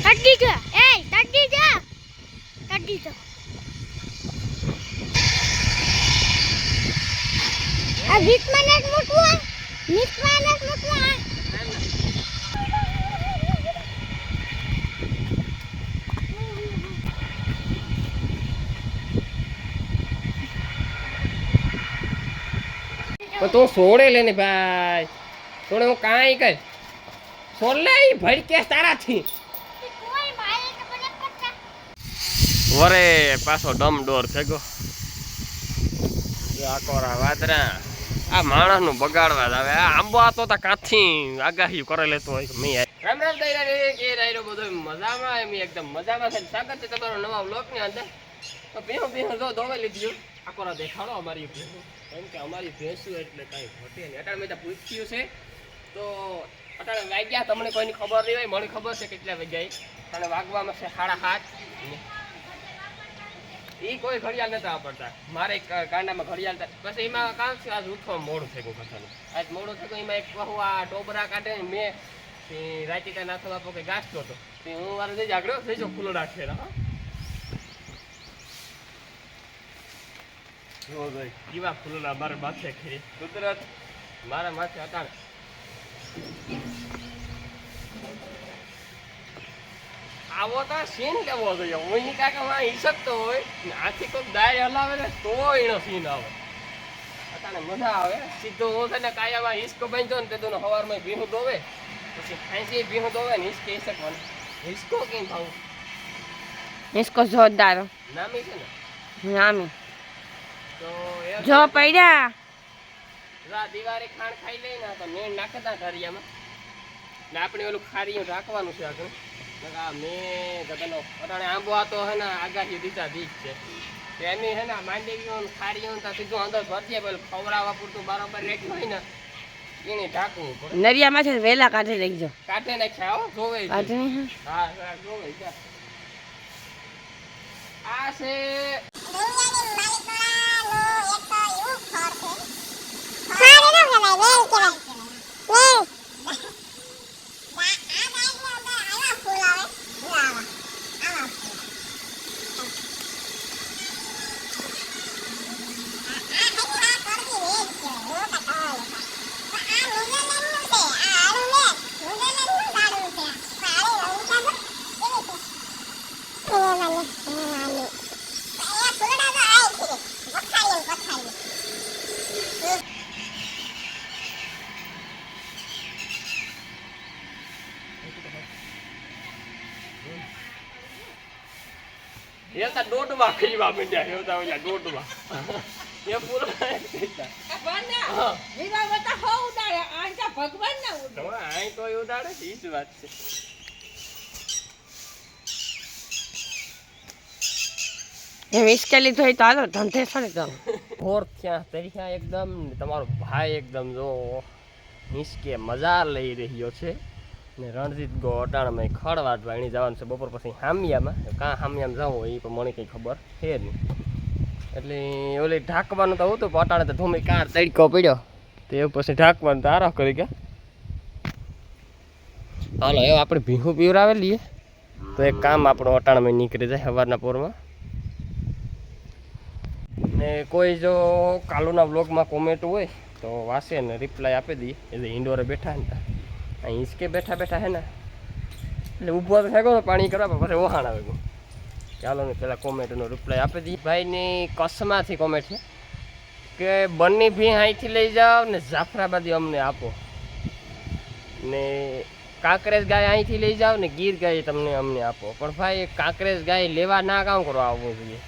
તડી જા એ તડી જા તડી જા આ વિકમાં ને મોટવા વિકમાં ને મોટવા તો સોડે લેને ભાઈ સોડે હું કાંઈ કઈ સોડ લે ભડકે તારાથી વરે પાછો ડમ ડોર થેગો આ કોરા વાદરા આ માણસનું બગાડવા જ આવે આ આંબો આતો તા કાથી આગાહી કરે લેતો હોય કે મેં રામ રામ દઈ રે કે રાયરો બધો મજામાં એમ એકદમ મજામાં છે સ્વાગત છે તમારો નવા વ્લોગ ની અંદર તો ભેહો ભેહો જો દોવા લીધી આ કોરા દેખાડો અમારી ભેહો કેમ કે અમારી ભેંસું એટલે કાંઈ ઘટે નહીં અટાણે મેં તો પૂછ્યું છે તો અટાણે વાગ્યા તમને કોઈની ખબર નહીં હોય મને ખબર છે કેટલા વાગ્યા અટાણે વાગવામાં છે 7:30 એ કોઈ ઘડિયાળ નતા વાપરતા મારે કાંડામાં ઘડિયાળ પછી એમાં કામ છે આજ ઉઠવામાં મોડું થઈ ગયું કથાનું આજ મોડું થઈ ગયું એમાં એક બહુ આ ટોબરા કાઢે મેં રાતે કાંઈ નાખો આપો કે ગાંસતો હતો હું મારે જઈ જાગડ્યો થઈ જાઉં ખુલ્લો રાખેલા હા જો ભાઈ કેવા ફૂલના મારા માથે ખરી કુદરત મારા માથે અટાણ આવો તો સીન લેવો જોઈએ હું કાકા માં હિસકતો હોય આથી કોઈ દાય હલાવે ને તો એનો સીન આવે અટાણે મજા આવે સીધો હું છે ને કાયામાં હિસકો બાંધ્યો ને તે સવારમાં ભીહું દોવે પછી ખાંસી ભીહું દોવે ને હિસકે હિસકવાનું હિસકો કેમ ખાવું હિસકો જોરદાર નામી છે ને નામી તો જો પડ્યા રા દિવારે ખાણ ખાઈ લે ને તો મેં નાખતા ધારિયામાં ને આપણે ઓલું ખારીયું રાખવાનું છે આગળ મેં ગગનો અટાણે આંબો આતો હે ને આગાહી દીધા દીજ છે એની હે ને માંડી ગયું ખારીયું તો સીધું અંદર ભરજે પેલું ખવડાવવા પૂરતું બરાબર રાખ્યું હોય ને એને ઢાંકવું પડે નરિયામાં છે વેલા કાઢી લેજો કાઢે નાખ્યા હો જોવે કાઢી હા જોવે આ છે એતા દોડવા ખીવા માંડ્યા એવતા ઓલા દોડવા એ પૂરો ભગવાન વિવા બતા હો ઉડાડે આંટા ભગવાન ના ઉડાડે આઈ તો ઉડાડે ઈ જ વાત છે એ વિસ્કેલી તો તો આલો ધંધે ફરે તો ઓર ક્યાં તરીયા એકદમ તમારો ભાઈ એકદમ જો નિસ્કે મજા લઈ રહ્યો છે ને રણજીત ગો અટાણામાં ખડવાટ વાણી જવાનું છે બપોર પછી હામિયામાં કાં હામિયામાં જવું હોય એ પણ મને કંઈ ખબર છે નહીં એટલે ઓલી ઢાંકવાનું તો હતું પણ અટાણે તો ધૂમી કાર તડકો પડ્યો તો એ પછી ઢાંકવાનું તો આરામ કરી ગયા હાલો એવું આપણે ભીહું પીવરાવેલીએ તો એક કામ આપણું અટાણામાં નીકળી જાય સવારના પોરમાં ને કોઈ જો કાલુના બ્લોગમાં કોમેન્ટ હોય તો વાંચે ને રિપ્લાય આપી દઈએ એટલે ઇન્ડોરે બેઠા ને અહીં હિંચકે બેઠા બેઠા હે ને એટલે ઊભો તો થઈ ગયો પાણી કરવા પછી વહાણ આવે ગયું ચાલો ને પેલા કોમેન્ટનો રિપ્લાય આપી દઈએ ભાઈની કસમાંથી કોમેન્ટ છે કે બંને ભી અહીંથી લઈ જાઓ ને જાફરાબાદી અમને આપો ને કાંકરેજ ગાય અહીંથી લઈ જાઓ ને ગીર ગાય તમને અમને આપો પણ ભાઈ કાંકરેજ ગાય લેવા ના કામ કરવા આવવું જોઈએ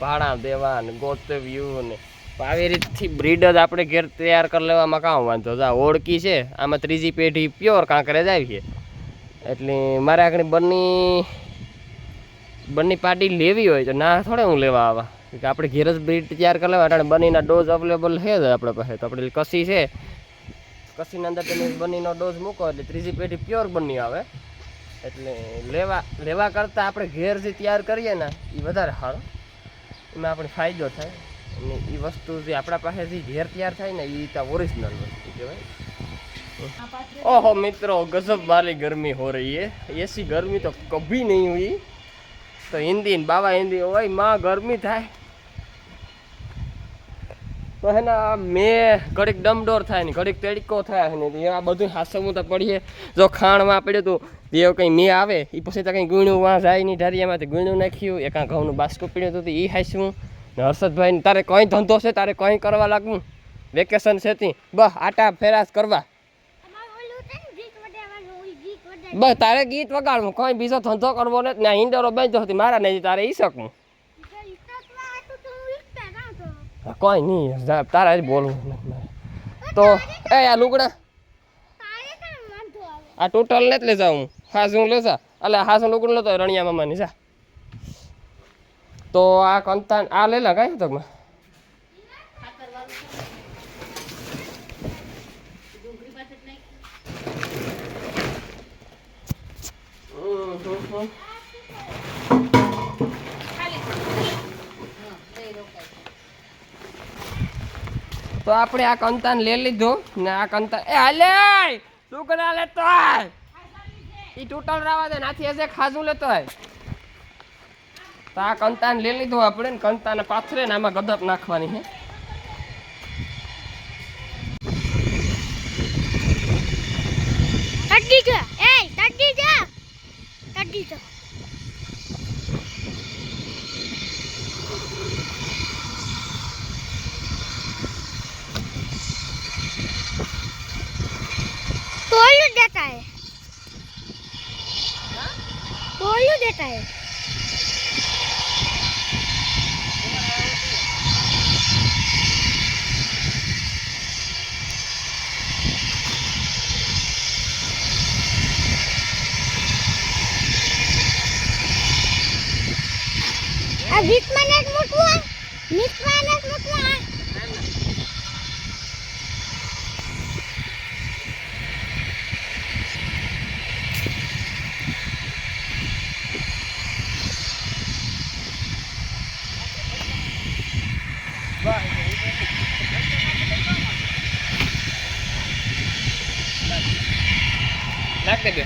ભાડા દેવા ને ગોતવ્યું ને આવી રીતથી બ્રીડ જ આપણે ઘેર તૈયાર કરી લેવામાં કામ વાંધો જા ઓળખી છે આમાં ત્રીજી પેઢી પ્યોર કાંકરેજ આવી છે એટલે મારે આગળ બંને પાર્ટી લેવી હોય તો ના થોડે હું લેવા આવા કે આપણે ઘેર જ બ્રીડ તૈયાર કરી લેવા અટાણે બંનેના ડોઝ અવેલેબલ છે જ આપણે પાસે તો આપણે કસી છે કસીના અંદર તમે બંનેનો ડોઝ મૂકો એટલે ત્રીજી પેઢી પ્યોર બંને આવે એટલે લેવા કરતાં આપણે ઘેર જે તૈયાર કરીએ ને એ વધારે સારું એમાં આપણે ફાયદો થાય અને એ વસ્તુ જે આપણા પાસેથી ઘેર તૈયાર થાય ને એ તો ઓરિજિનલ વસ્તુ કહેવાય ओहो मित्रों गजब वाली गर्मी हो रही है, ऐसी गर्मी तो कभी नहीं हुई। तो हिंदी बाबा हिंदी हो भाई माँ गर्मी थाय तो है ना मैं घड़ीक डमडोर थाय ने घड़ीक तेड़को थाय ने आ बधुं हासवुं तो पड़ीए। जो खाणमां पड्युं तो देव कहीं मैं आवे ई पछी तो कहीं गुण्યું वहाँ जाय नहीं ढारियामांथी गुण्યું नाख्યું एका घઉંનું બાસ્કું पीड्યું હતું ई हास्યું ने हर्षदभाई तारे कहीं धंधो छे तारे कहीं करवा लागू वेकेशन छे ती बस आटा फेरास करवा बस तारे गीत वगाड़વું कहीं बीजो धंधो करवो ने ना हिंडोरो बेंचो हती मारा नहीं तारे ई सकूं कोई नहीं तारा ज बोलવું तो ए आ लुगड़ा आ टोटल ने ले जाऊं हाजू ले जा अले हाजू लुगड़ो लेतो रणिया मामा ની જા तो आ कंतान आ ले लगाय तो में तो આપણે આ કંતાન લઈ લીધો ને આ કંતાન એ હાલે સુકડા લેતો આય ઈ ટોટલ રાવા દે નાથી એસે ખાજુ લેતો આય તો આ કંતાન લઈ લીધો આપણે ને કંતાને પાથરે ને આમાં ગદપ નાખવાની છે તડી જા એ તડી જા તડી જા तोलू देता है तोलू देता है अभी मैंने मुटवा निकवाने मुटवा લાગ દે બે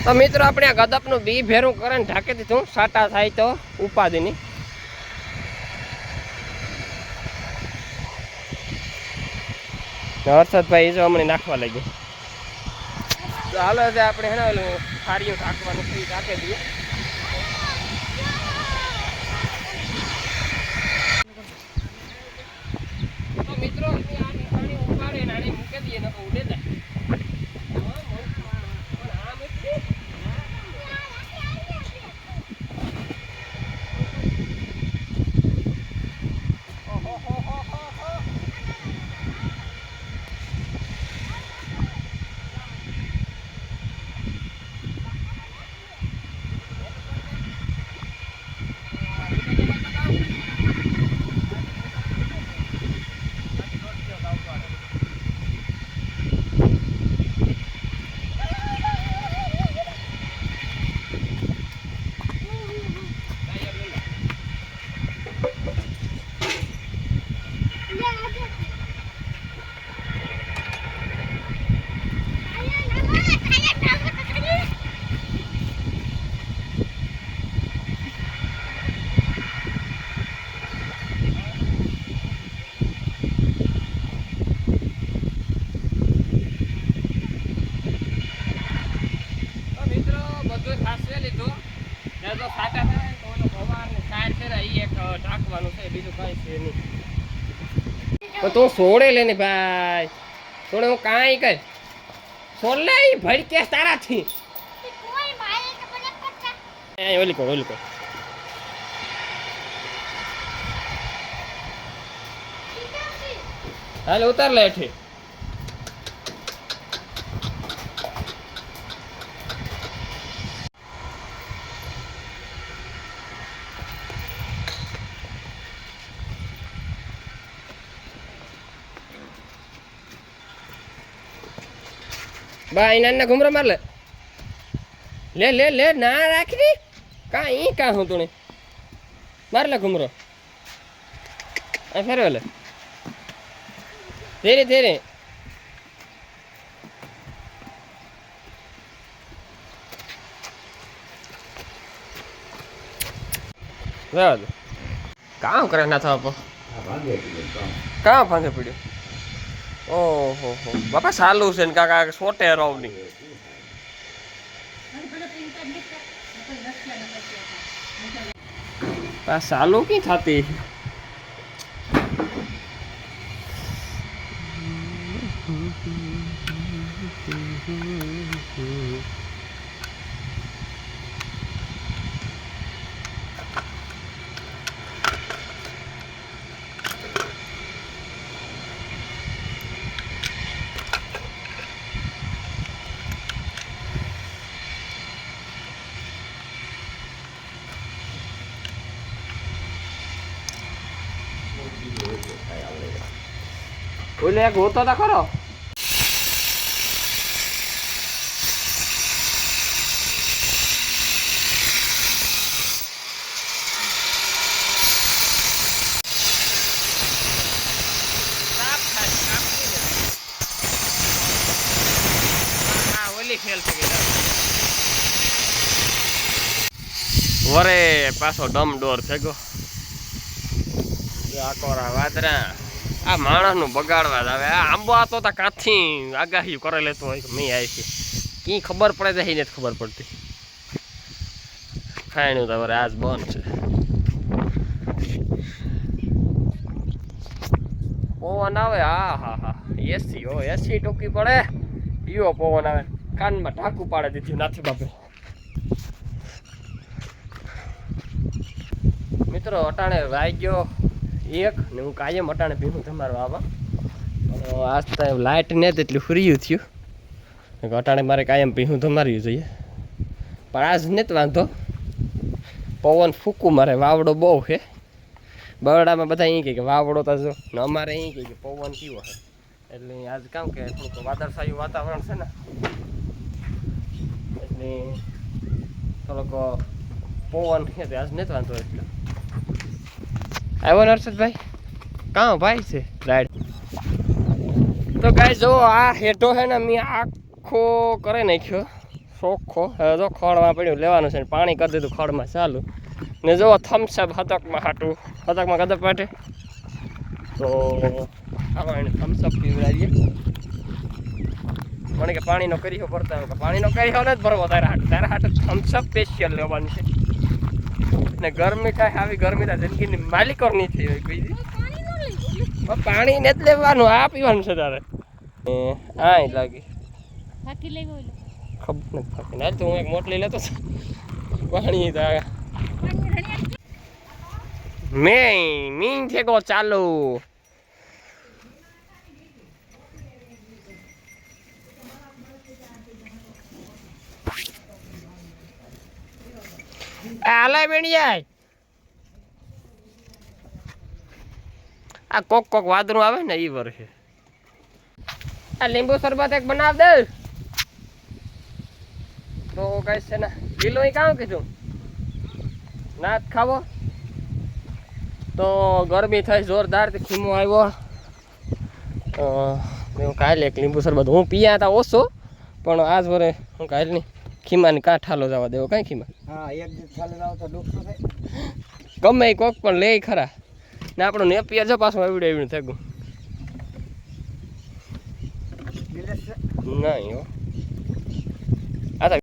તો મિત્રો આપણે આ ગદપનું બી ભેરું કરીને ઢાંકી દીધું સાટા થાય તો ઉપાધિની હર્ષદભાઈ જો હમણાં નાખવા લાગી તો હાલો આપણે હેને ઓલું થાળીઓ ઢાંકવાનું છે ઢાંકી દઈએ તો મિત્રો આની થાળી ઉપાડે ને આને મૂકી દઈએ ને તો ઉડે જાય तो सोड़े लेने भाई सोड़े हूँ कहाँ ही कर सोड़ ले भड़ के तारा थी कोई मारे तो बने पत्ता ओली को हाल उतार ले थे भाई नाना घुमरा मार ले ले ले ले ना राख दी कहाँ हूँ तूने मार ले घुमरो फेर ले ધીરે ધીરે કામ કરે ના થવા કામ ભાંગે પડ્યો ઓહો હો બાપા સાલું છે ને કાકા સોટે રવની સાલું કી થતી ઓલે એક હોતો તો ખરો વરે પાછો ડમ ડોર થયો આકોરા વાદરા આ માણસનું બગાડવા જ આવે આ આંબો આતો તા કાથી આગાહી કરે લેતો હોય કે મેં આવી છે કી ખબર પડે છે નથી ખબર પડતી ખાયણું તમારે આજ બંધ છે પવન આવે હા હા હા એસી હો એસી ટોકી પડે ઈવો પવન આવે કાનમાં ઢાંકું પાડે દીધું નાથી બાપે મિત્રો અટાણે વાગ્યો એક ને હું કાયમ અટાણે પીવું તમારો આવા આજ તો લાઇટ ને તેટલું ફ્રીયું થયું અટાણે મારે કાયમ પીવું તમાર્યું જોઈએ પણ આજ નથી વાંધો પવન ફૂકું મારે વાવડો બહુ છે બરડામાં બધા અહીં કહે કે વાવડો તો જો ને અમારે અહીં કહે કે પવન કેવો છે એટલે આજ કામ કે થોડુંક વાદળછાયું વાતાવરણ છે ને એટલે થોડોક પવન છે આજ નથી વાંધો એટલે આવ્યો ને હર્ષદભાઈ કાં ભાઈ છે રાઈડ તો ગાય જો આ હેઠો છે ને મેં આખો કરી નાખ્યો ચોખ્ખો હવે જો ખડમાં પડ્યું લેવાનું છે ને પાણી કરી દીધું ખડમાં ચાલુ ને જો થમ્સઅપ હતકમાં હાટું હતકમાં કદપ માટે તો ચાલો એને થમ્સઅપ પીવડાવીએ મને કે પાણીનો કર્યો ભરતા હોય પાણીનો કર્યો ને જ ભરવો તારા હાટ થમ્સઅપ સ્પેશિયલ લેવાની છે ને ગરમી કાંઈ આવી ગરમી તો જિંદગીની માલિકો નહીં થઈ હોય કોઈ પાણી ને જ લેવાનું આ પીવાનું છે તારે હા લાગી ખબર નથી ફાકી ના તો હું એક મોટલી લેતો છું પાણી મેં છે ગો ચાલુ આલે બેણિયા આ કોક કોક વાદરું આવે ને ઈ વર્ષે આ લીંબુ શરબત એક બનાવ દે તો કઈ છે ને લીલો કામ કીધું ના ખાવો તો ગરમી થઈ જોરદાર તે ખીમો આવ્યો હું કાલે એક લીંબુ શરબત હું પીયા હતા ઓછો પણ આજ વરે હું કાલે નહીં ખીમાની કાંઠાલો જવા દેવો કઈ ખીમા હા એક દિવસ ચાલે જાવ તો ડૂબતો થાય ગમે કોક પણ લે ખરા ને આપણું નેપિયર જો પાછું એવડે થયું નહીં હો